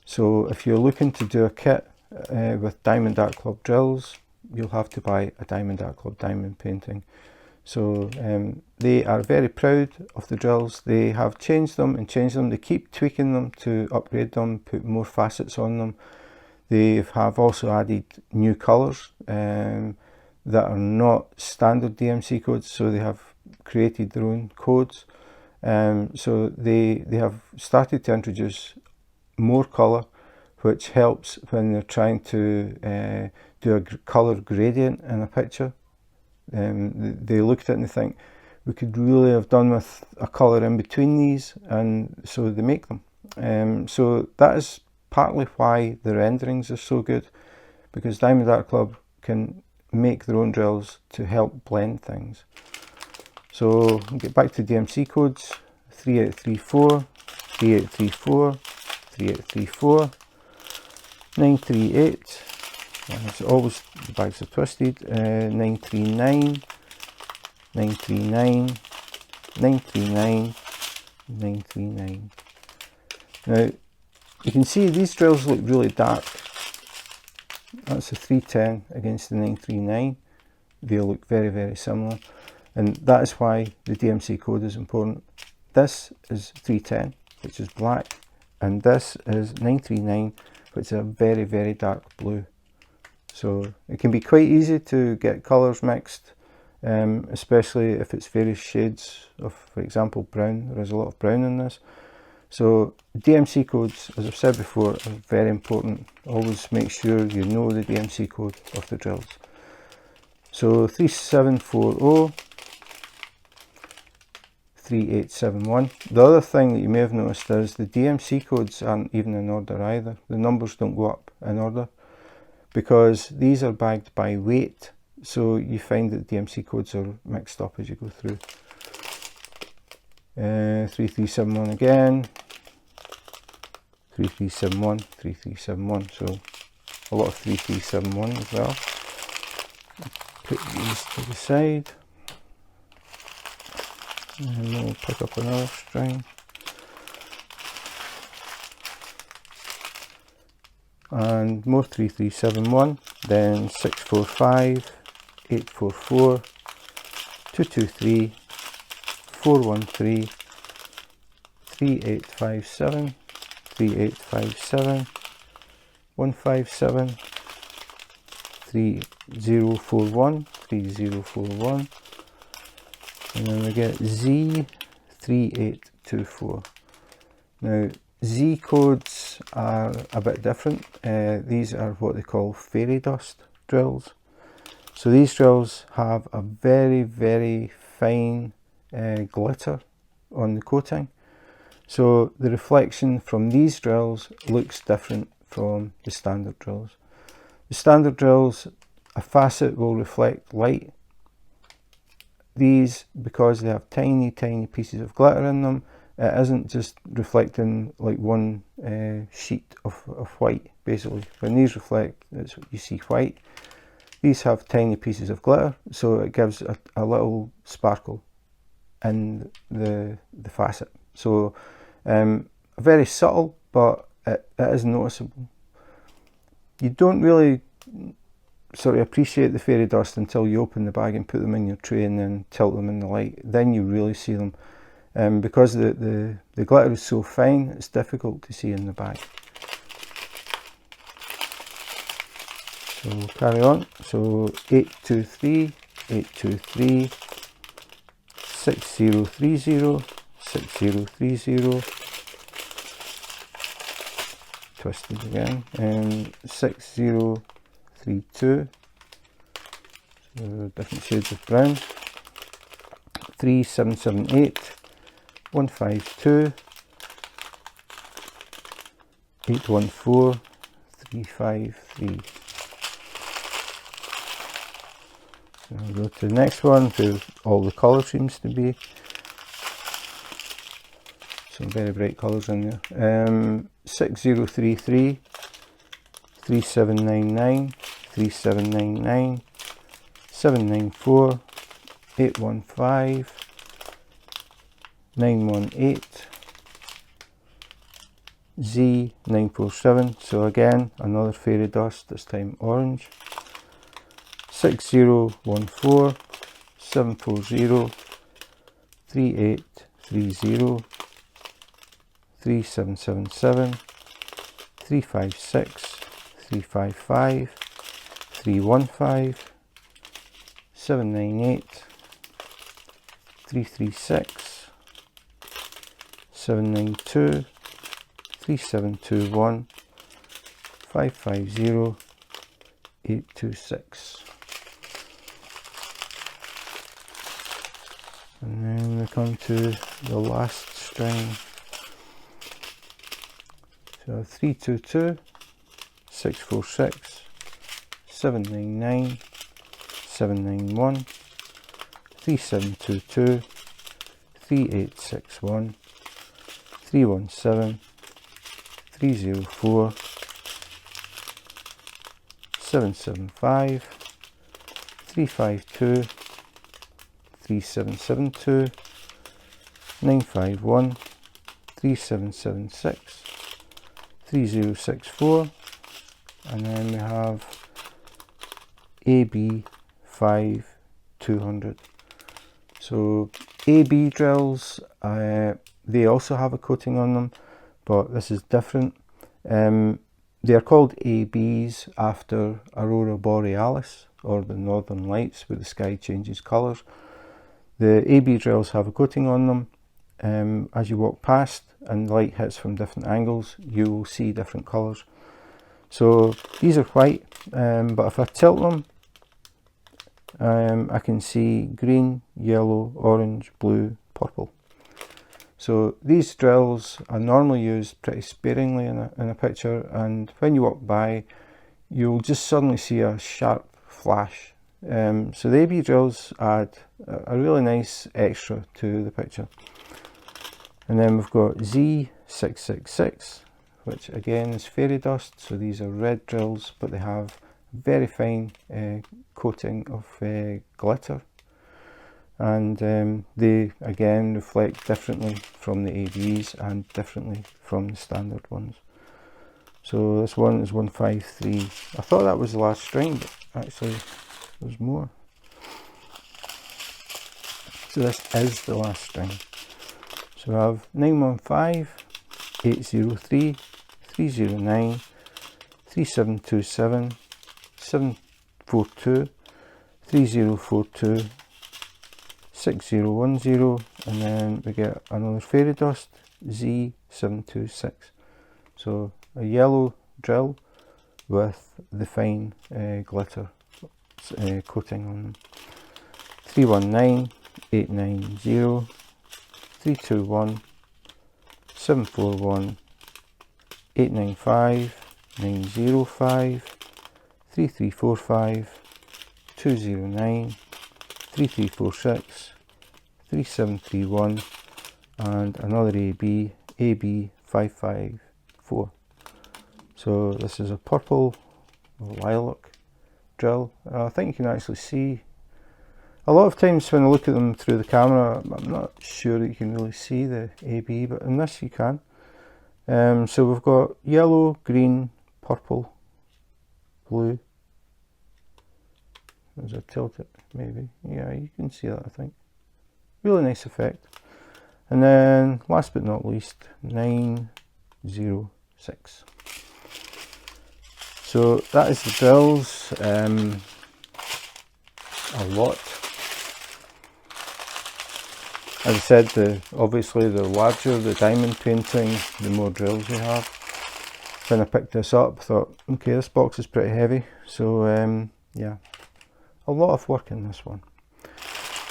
So if you're looking to do a kit with Diamond Art Club drills, you'll have to buy a Diamond Art Club diamond painting. So they are very proud of the drills. They have changed them and changed them. They keep tweaking them to upgrade them, put more facets on them. They have also added new colours that are not standard DMC codes, so they have created their own codes. So they have started to introduce more colour, which helps when they're trying to do a colour gradient in a picture. They look at it and they think, we could really have done with a colour in between these, and so they make them. So that is partly why the renderings are so good, because Diamond Art Club can make their own drills to help blend things. So we'll get back to DMC codes. 3834, 3834, 3834, 938, as always the bags are twisted, 939, 939, 939, 939. Now you can see these drills look really dark. That's a 310 against the 939. They look very, very similar, and that is why the DMC code is important. This is 310, which is black, and this is 939, which is a very, very dark blue. So it can be quite easy to get colours mixed, especially if it's various shades of, for example, brown. There is a lot of brown in this. So DMC codes, as I've said before, are very important. Always make sure you know the DMC code of the drills. So 3740, 3871. The other thing that you may have noticed is the DMC codes aren't even in order either. The numbers don't go up in order because these are bagged by weight, so you find that DMC codes are mixed up as you go through. 3371 again, 3371, 3371, so a lot of 3371 as well. Put these to the side, and we'll pick up another string, and more 3371, then 645, 844, 223, 413, 3857, 3857, 157, 3041, 3041, and then we get Z3824. Now Z codes are a bit different. These are what they call fairy dust drills. So these drills have a very, very fine glitter on the coating. So the reflection from these drills looks different from the standard drills. The standard drills, a facet will reflect light. These, because they have tiny, tiny pieces of glitter in them, it isn't just reflecting like one sheet of white, basically. When these reflect, you see white. These have tiny pieces of glitter, so it gives a little sparkle in the facet. So very subtle, but it is noticeable. You don't really sort of appreciate the fairy dust until you open the bag and put them in your tray and then tilt them in the light. Then you really see them. Because the glitter is so fine, it's difficult to see in the bag. So we'll carry on. So 823, 823, 6030, 6030, twisted again, and 6032, so different shades of brown, 3778, 152, 814, 353. So I'll go to the next one where all the colour seems to be. Some very bright colours in there. 6033, 3799, 3799, 794, 815, 918, Z947, so again another fairy dust, this time orange. 6014, 740, 3830, 3777, 356, 355, 315, 798, 336, 792, 3721, 550, 826. And then we come to the last string. So 322, 646, 799, 791, 3722, 3861, 317, 304, 775, 352, 3772, 951, 3776, 3064, and then we have AB 5200. So AB drills, they also have a coating on them, but this is different. They are called ABs after Aurora Borealis, or the Northern Lights, where the sky changes colours. The AB drills have a coating on them. As you walk past and the light hits from different angles, you will see different colours. So these are white, but if I tilt them, I can see green, yellow, orange, blue, purple. So these drills are normally used pretty sparingly in a picture, and when you walk by you'll just suddenly see a sharp flash. So the AB drills add a really nice extra to the picture. And then we've got Z666, which again is fairy dust. So these are red drills, but they have very fine coating of glitter, and they again reflect differently from the ABs and differently from the standard ones. So this one is 153. I thought that was the last string, but actually there's more. So this is the last string. So we have 915, 803, 309, 3727, 742, 3042, 6010, and then we get another fairy dust, Z726. So a yellow drill with the fine glitter coating on them. 319, 890, 321, 741, 895, 905, 3345, 209, 3346, 3731, and another AB, AB554. So this is a purple lilac drill. I think you can actually see, a lot of times when I look at them through the camera, I'm not sure that you can really see the AB, but in this you can. So we've got yellow, green, purple, blue. As I tilt it, maybe. Yeah, you can see that, I think. Really nice effect. And then, last but not least, 906. So that is the drills. A lot. As I said, obviously the larger the diamond painting, the more drills you have. When I picked this up, I thought, okay, this box is pretty heavy. So yeah, a lot of work in this one.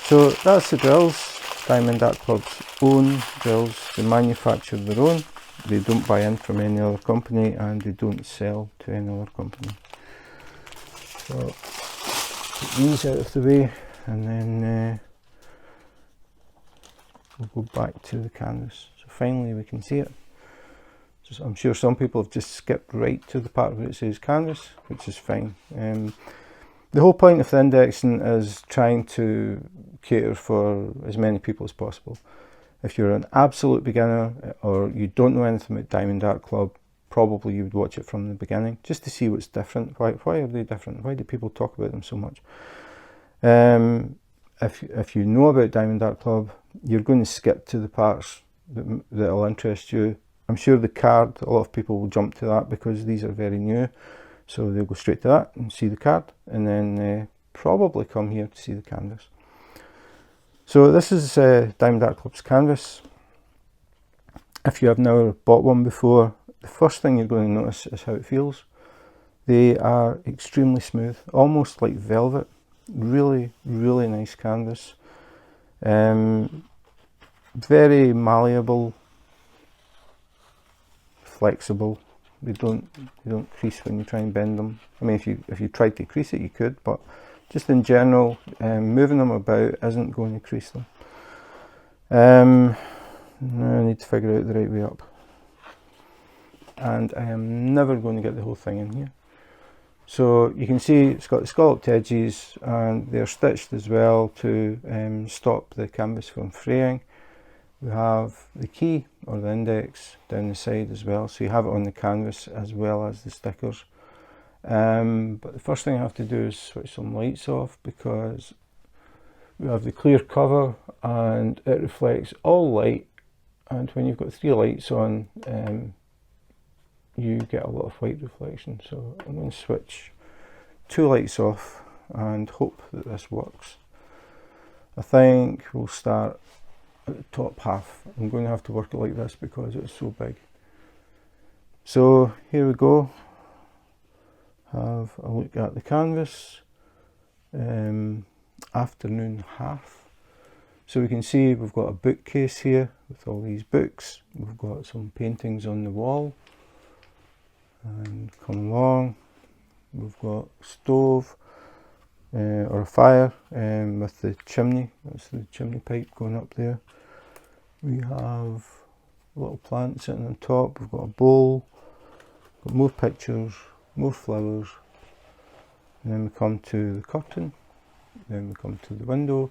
So that's the drills. Diamond Art Club's own drills. They manufacture their own. They don't buy in from any other company, and they don't sell to any other company. So put these out of the way, and then we'll go back to the canvas. So finally we can see it. So I'm sure some people have just skipped right to the part where it says canvas, which is fine. The whole point of the indexing is trying to cater for as many people as possible. If you're an absolute beginner or you don't know anything about Diamond Art Club, probably you would watch it from the beginning just to see what's different. Why are they different? Why do people talk about them so much? If you know about Diamond Art Club, you're going to skip to the parts that will interest you. I'm sure the card, a lot of people will jump to that because these are very new. So they'll go straight to that and see the card, and then probably come here to see the canvas. So this is Diamond Art Club's canvas. If you have never bought one before, the first thing you're going to notice is how it feels. They are extremely smooth, almost like velvet. Really, really nice canvas. Very malleable, flexible. They don't crease when you try and bend them. I mean, if you tried to crease it, you could, but just in general, moving them about isn't going to crease them. Now I need to figure out the right way up, and I am never going to get the whole thing in here. So you can see it's got the scalloped edges, and they're stitched as well to stop the canvas from fraying. We have the key or the index down the side as well, so you have it on the canvas as well as the stickers. But the first thing I have to do is switch some lights off, because we have the clear cover and it reflects all light, and when you've got 3 lights on, you get a lot of white reflection. So I'm going to switch 2 lights off and hope that this works. I think we'll start at the top half. I'm going to have to work it like this because it's so big. So here we go. Have a look at the canvas. Afternoon Hearth. So we can see we've got a bookcase here with all these books. We've got some paintings on the wall. And come along, we've got a stove or a fire with the chimney. That's the chimney pipe going up there. We have a little plant sitting on top. We've got a bowl, got more pictures, more flowers. And then we come to the curtain, then we come to the window,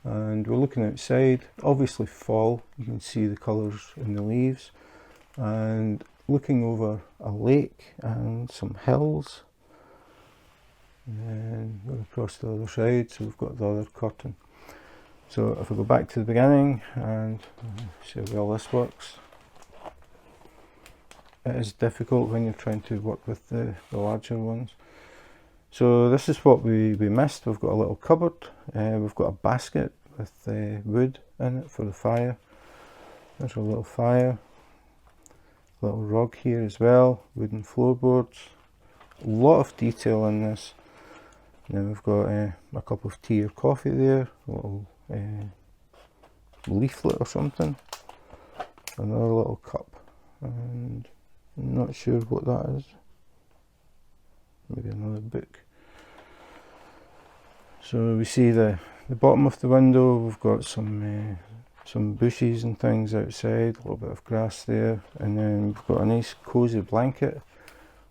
and we're looking outside. Obviously fall, you can see the colours in the leaves, and looking over a lake and some hills. And then we're across the other side, so we've got the other curtain. So if we go back to the beginning and see how well this works. It is difficult when you're trying to work with the larger ones. So this is what we missed. We've got a little cupboard, we've got a basket with wood in it for the fire. There's a little fire, a little rug here as well, wooden floorboards. A lot of detail in this. And then we've got a cup of tea or coffee there, a little leaflet or something, another little cup, and I'm not sure what that is. Maybe another book. So we see the bottom of the window. We've got some bushes and things outside, a little bit of grass there, and then we've got a nice cosy blanket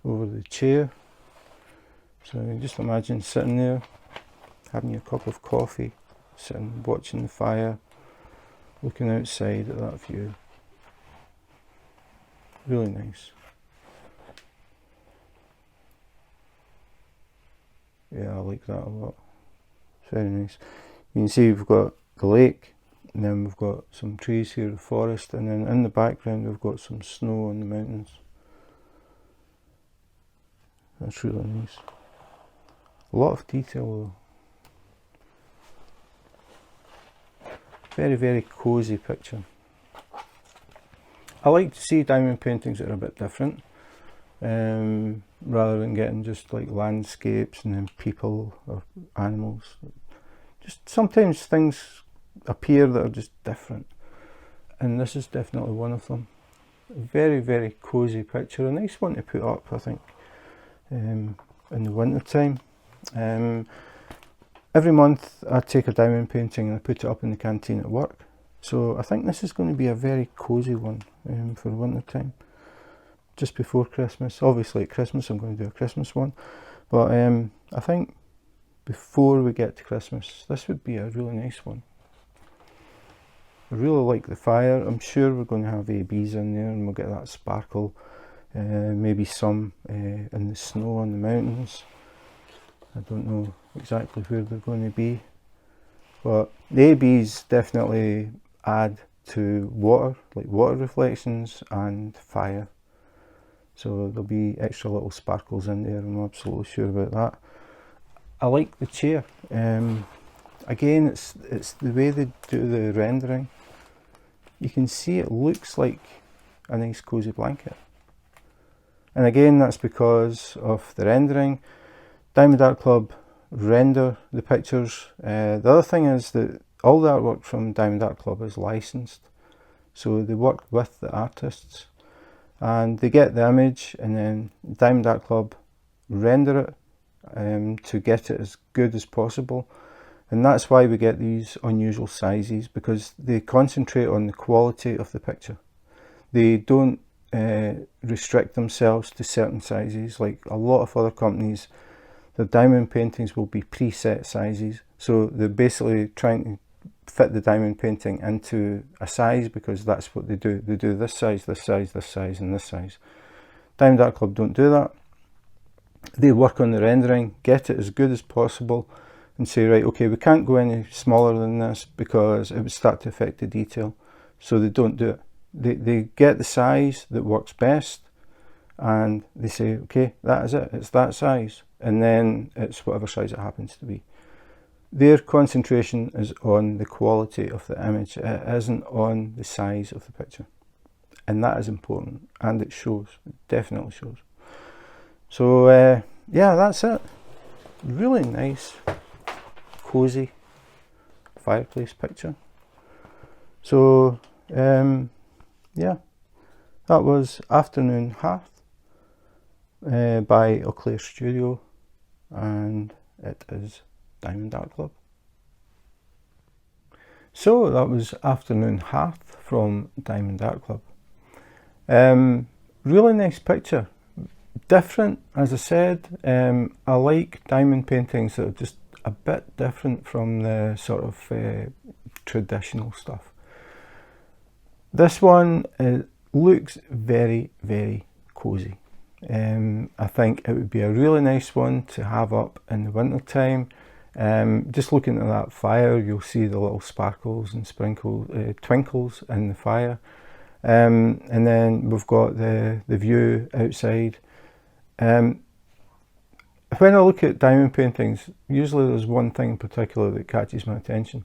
over the chair. So you just imagine sitting there, having your cup of coffee, sitting watching the fire, looking outside at that view. Really nice. Yeah, I like that a lot. It's very nice. You can see we've got the lake, and then we've got some trees here, the forest, and then in the background we've got some snow on the mountains. That's really nice. A lot of detail though. Very, very cosy picture. I like to see diamond paintings that are a bit different. Rather than getting just like landscapes and then people or animals. Just sometimes things appear that are just different, and this is definitely one of them. A very, very cosy picture, a nice one to put up, I think, in the winter time. Every month I take a diamond painting and I put it up in the canteen at work, so I think this is going to be a very cosy one for winter time. Just before Christmas. Obviously at Christmas I'm going to do a Christmas one, but I think before we get to Christmas this would be a really nice one. I really like the fire. I'm sure we're going to have ABs in there and we'll get that sparkle, maybe some in the snow on the mountains. I don't know exactly where they're going to be, but the ABs definitely add to water, like water reflections and fire. So there'll be extra little sparkles in there, I'm absolutely sure about that. I like the chair. Again, it's the way they do the rendering. You can see it looks like a nice cosy blanket. And again, that's because of the rendering. Diamond Art Club render the pictures. The other thing is that all the artwork from Diamond Art Club is licensed. So they work with the artists. And they get the image and then Diamond Art Club render it to get it as good as possible. And that's why we get these unusual sizes, because they concentrate on the quality of the picture. They don't restrict themselves to certain sizes like a lot of other companies. The diamond paintings will be preset sizes, so they're basically trying to fit the diamond painting into a size because that's what they do. They do this size, this size, this size and this size. Diamond Art Club don't do that. They work on the rendering, get it as good as possible and say, right, okay, we can't go any smaller than this because it would start to affect the detail. So they don't do it. They get the size that works best and they say, okay, that is it, it's that size, and then it's whatever size it happens to be. Their concentration is on the quality of the image. It isn't on the size of the picture. And that is important. And it shows. It definitely shows. So, yeah, that's it. Really nice, cosy, fireplace picture. So yeah, that was Afternoon Hearth by Auclair Studio, and it is Diamond Art Club. So that was Afternoon Hearth from Diamond Art Club. Really nice picture. Different, as I said. I like diamond paintings that are just a bit different from the sort of traditional stuff. This one looks very, very cozy. I think it would be a really nice one to have up in the winter time. Just looking at that fire, you'll see the little sparkles and sprinkles, twinkles in the fire. And then we've got the view outside. When I look at diamond paintings, usually there's one thing in particular that catches my attention,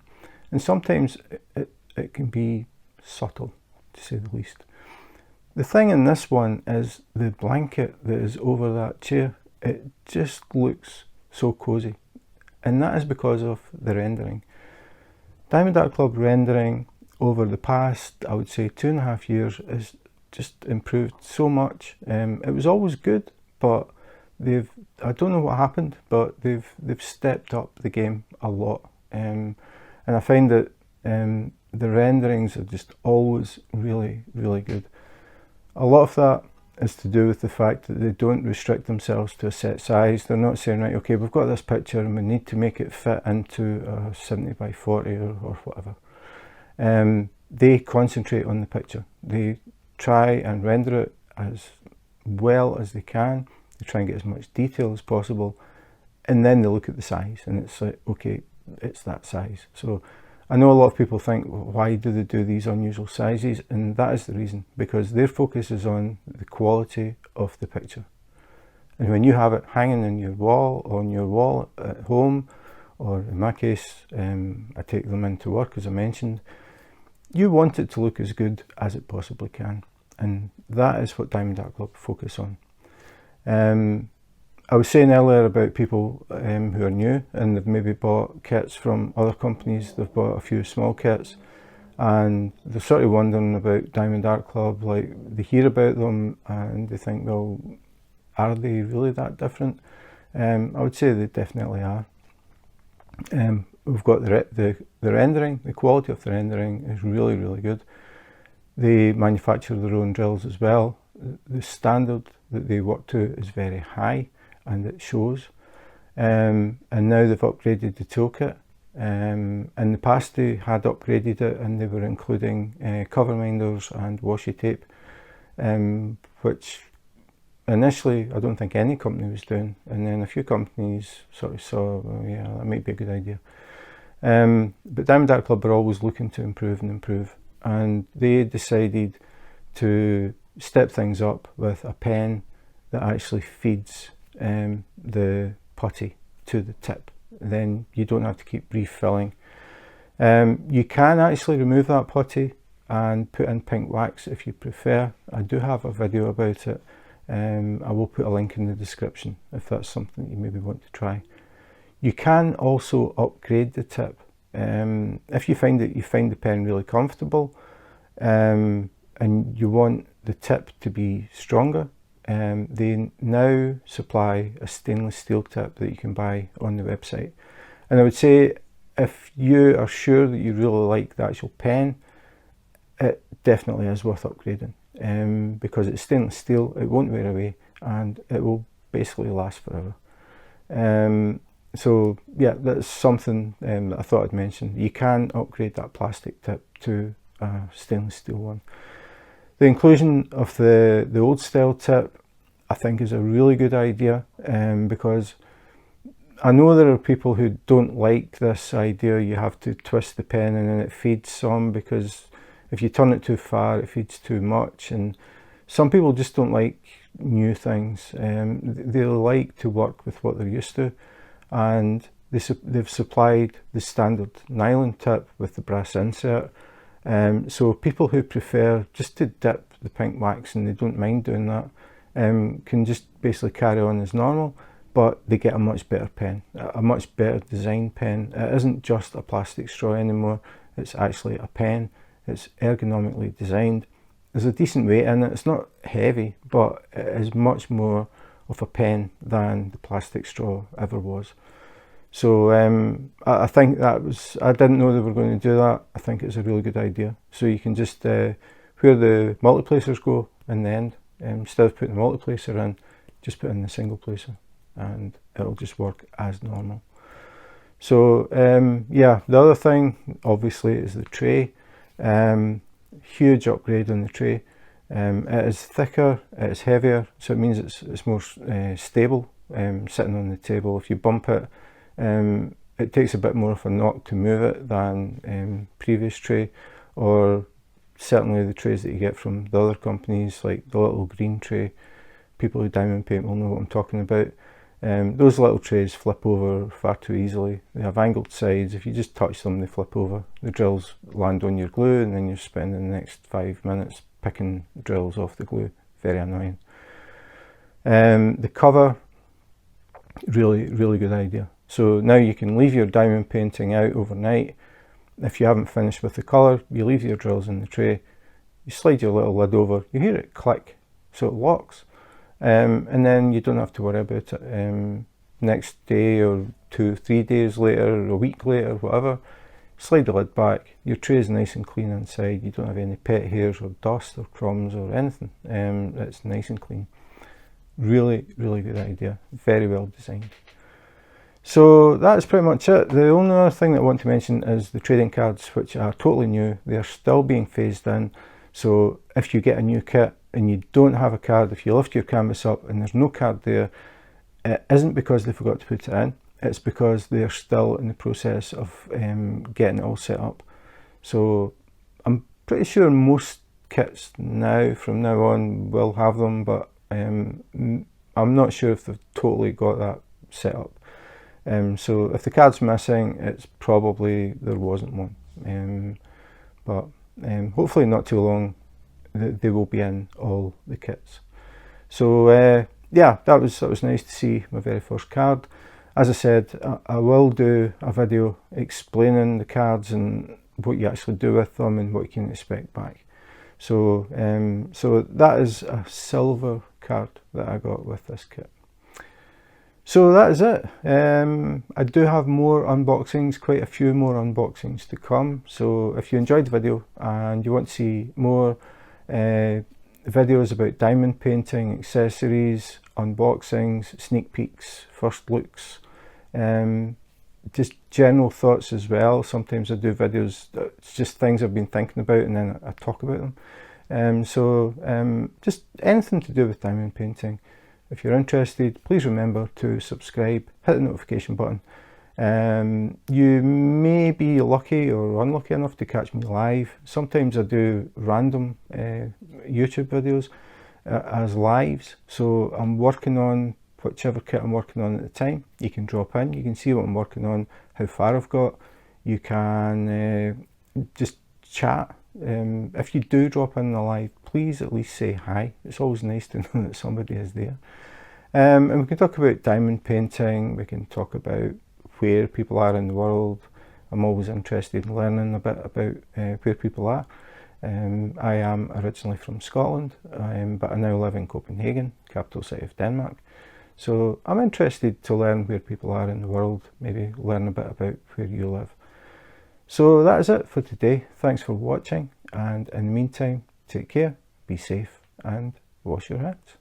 and sometimes it can be subtle, to say the least. The thing in this one is the blanket that is over that chair. It just looks so cozy, and that is because of the rendering. Diamond Art Club rendering over the past, I would say, 2.5 years has just improved so much. It was always good, but I don't know what happened, but they've stepped up the game a lot. And I find that the renderings are just always really, really good. A lot of that is to do with the fact that they don't restrict themselves to a set size. They're not saying, right, okay, we've got this picture and we need to make it fit into a 70 by 40 or whatever. They concentrate on the picture. They try and render it as well as they can. They try and get as much detail as possible, and then they look at the size, and it's like, okay, it's that size. So I know a lot of people think, well, why do they do these unusual sizes? And that is the reason, because their focus is on the quality of the picture. And when you have it hanging on your wall at home, or in my case, I take them into work, as I mentioned, you want it to look as good as it possibly can. And that is what Diamond Art Club focus on. I was saying earlier about people who are new and they've maybe bought kits from other companies. They've bought a few small kits and they're sort of wondering about Diamond Art Club. Like, they hear about them and they think, well, are they really that different? I would say they definitely are. We've got the rendering. The quality of the rendering is really, really good. They manufacture their own drills as well. The standard that they work to is very high, and it shows. And now they've upgraded the toolkit. In the past they had upgraded it and they were including cover minders and washi tape, which initially I don't think any company was doing, and then a few companies sort of saw, well, yeah, that might be a good idea. But Diamond Art Club are always looking to improve and improve, and they decided to step things up with a pen that actually feeds the putty to the tip. Then you don't have to keep refilling. You can actually remove that putty and put in pink wax if you prefer. I do have a video about it. I will put a link in the description if that's something you maybe want to try. You can also upgrade the tip. If you find that you find the pen really comfortable and you want the tip to be stronger, they now supply a stainless steel tip that you can buy on the website. And I would say, if you are sure that you really like the actual pen, it definitely is worth upgrading, because it's stainless steel, it won't wear away, and it will basically last forever. So yeah, that's something that I thought I'd mention. You can upgrade that plastic tip to a stainless steel one. The inclusion of the old style tip, I think, is a really good idea, because I know there are people who don't like this idea. You have to twist the pen and then it feeds some, because if you turn it too far it feeds too much, and some people just don't like new things. They like to work with what they're used to, and they've supplied the standard nylon tip with the brass insert. So people who prefer just to dip the pink wax, and they don't mind doing that, can just basically carry on as normal. but they get a much better pen, a much better designed pen. It isn't just a plastic straw anymore, it's actually a pen. It's ergonomically designed. There's a decent weight in it. It's not heavy, but it is much more of a pen than the plastic straw ever was. So I think that was, I didn't know they were going to do that. I think it's a really good idea. So you can just, where the multiplacers go in the end, instead of putting the multiplacer in, just put in the single placer and it'll just work as normal. So yeah, the other thing obviously is the tray. Huge upgrade on the tray. It is thicker, it is heavier, so it means it's more stable sitting on the table. If you bump it, it takes a bit more of a knock to move it than previous tray, or certainly the trays that you get from the other companies, like the little green tray. People who diamond paint will know what I'm talking about. Those little trays flip over far too easily. They have angled sides. If you just touch them, they flip over. The drills land on your glue and then you're spending the next 5 minutes picking drills off the glue. Very annoying. The cover, really good idea. So now you can leave your diamond painting out overnight. If you haven't finished with the colour, you leave your drills in the tray, you slide your little lid over, you hear it click, so it locks. And then you don't have to worry about it next day or 2-3 days later, or a week later, whatever. Slide the lid back, your tray is nice and clean inside, you don't have any pet hairs or dust or crumbs or anything. It's nice and clean. Really good idea, very well designed. So that's pretty much it. The only other thing that I want to mention is the trading cards, which are totally new. They're still being phased in. So if you get a new kit and you don't have a card, if you lift your canvas up and there's no card there, it isn't because they forgot to put it in, it's because they're still in the process of getting it all set up. So I'm pretty sure most kits now, from now on, will have them, but I'm not sure if they've totally got that set up. So if the card's missing, it's probably there wasn't one. But hopefully not too long, they will be in all the kits. So yeah, that was nice to see my very first card. As I said, I will do a video explaining the cards and what you actually do with them and what you can expect back. So so that is a silver card that I got with this kit. So that is it. I do have more unboxings, quite a few more unboxings to come. So if you enjoyed the video and you want to see more videos about diamond painting, accessories, unboxings, sneak peeks, first looks, just general thoughts as well. Sometimes I do videos, it's just things I've been thinking about and then I talk about them. So just anything to do with diamond painting. If you're interested, please remember to subscribe, hit the notification button. You may be lucky or unlucky enough to catch me live. Sometimes I do random YouTube videos as lives. So I'm working on whichever kit I'm working on at the time. You can drop in, you can see what I'm working on, how far I've got. You can just chat. If you do drop in the live, please at least say hi. It's always nice to know that somebody is there. And we can talk about diamond painting, we can talk about where people are in the world. I'm always interested in learning a bit about where people are. I am originally from Scotland, but I now live in Copenhagen, capital city of Denmark. So I'm interested to learn where people are in the world, maybe learn a bit about where you live. So that is it for today. Thanks for watching, and in the meantime, take care, be safe and wash your hands.